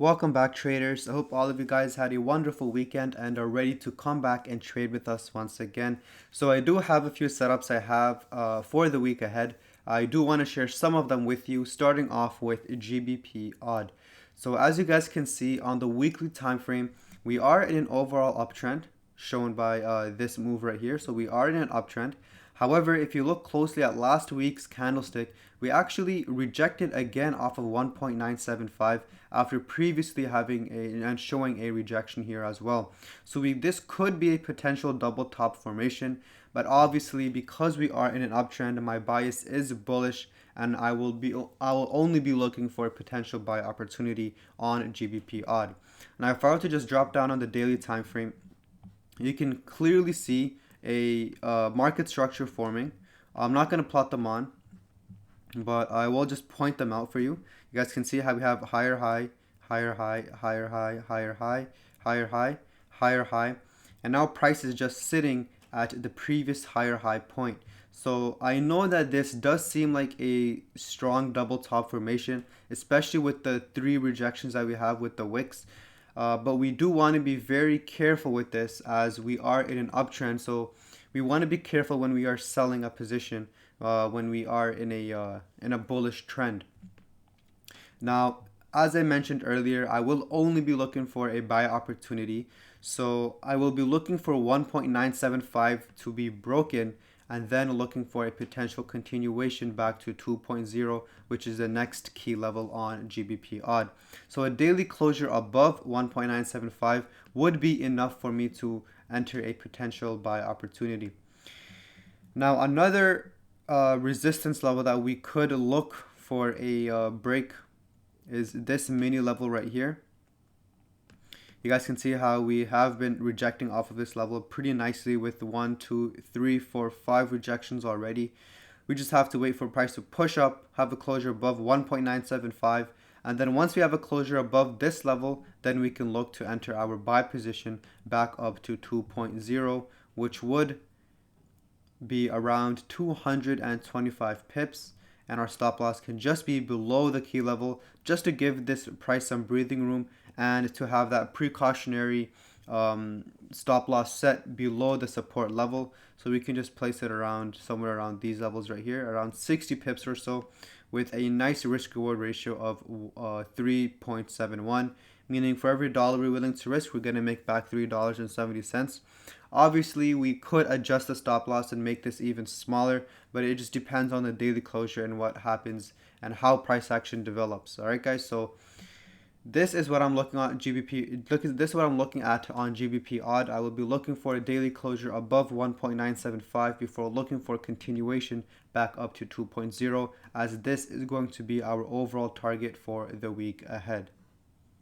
Welcome back, traders. I hope all of you guys had a wonderful weekend and are ready to come back and trade with us once again. So I do have a few setups I have for the week ahead. I do want to share some of them with you, starting off with GBP odd. So as you guys can see on the weekly time frame, we are in an overall uptrend shown by this move right here. So we are in an uptrend. However, if you look closely at last week's candlestick, we actually rejected again off of 1.975 after previously having and showing a rejection here as well. So this could be a potential double top formation, but obviously because we are in an uptrend, my bias is bullish and I will only be looking for a potential buy opportunity on GBP odd. Now if I were to just drop down on the daily time frame, you can clearly see a market structure forming. I'm not going to plot them on, but I will just point them out for you. You guys can see how we have higher high, higher high, higher high, higher high, higher high, higher high, and now price is just sitting at the previous higher high point. So I know that this does seem like a strong double top formation, especially with the three rejections that we have with the wicks. But we do want to be very careful with this as we are in an uptrend. So we want to be careful when we are selling a position when we are in a bullish trend. Now, as I mentioned earlier, I will only be looking for a buy opportunity. So I will be looking for 1.975 to be broken and then looking for a potential continuation back to 2.0, which is the next key level on GBP odd. So a daily closure above 1.975 would be enough for me to enter a potential buy opportunity. Now another resistance level that we could look for a break is this mini level right here. You guys can see how we have been rejecting off of this level pretty nicely with 1, 2, 3, 4, 5 rejections already. We just have to wait for price to push up, have a closure above 1.975, and then once we have a closure above this level, then we can look to enter our buy position back up to 2.0, which would be around 225 pips, and our stop loss can just be below the key level just to give this price some breathing room and to have that precautionary stop loss set below the support level. So we can just place it around somewhere around these levels right here, around 60 pips or so, with a nice risk reward ratio of 3.71, meaning for every dollar we're willing to risk, we're going to make back $3.70. Obviously, we could adjust the stop loss and make this even smaller, but it just depends on the daily closure and what happens and how price action develops. All right, guys. So this is what I'm looking at GBP. This is what I'm looking at on GBP odd. I will be looking for a daily closure above 1.975 before looking for continuation back up to 2.0, as this is going to be our overall target for the week ahead.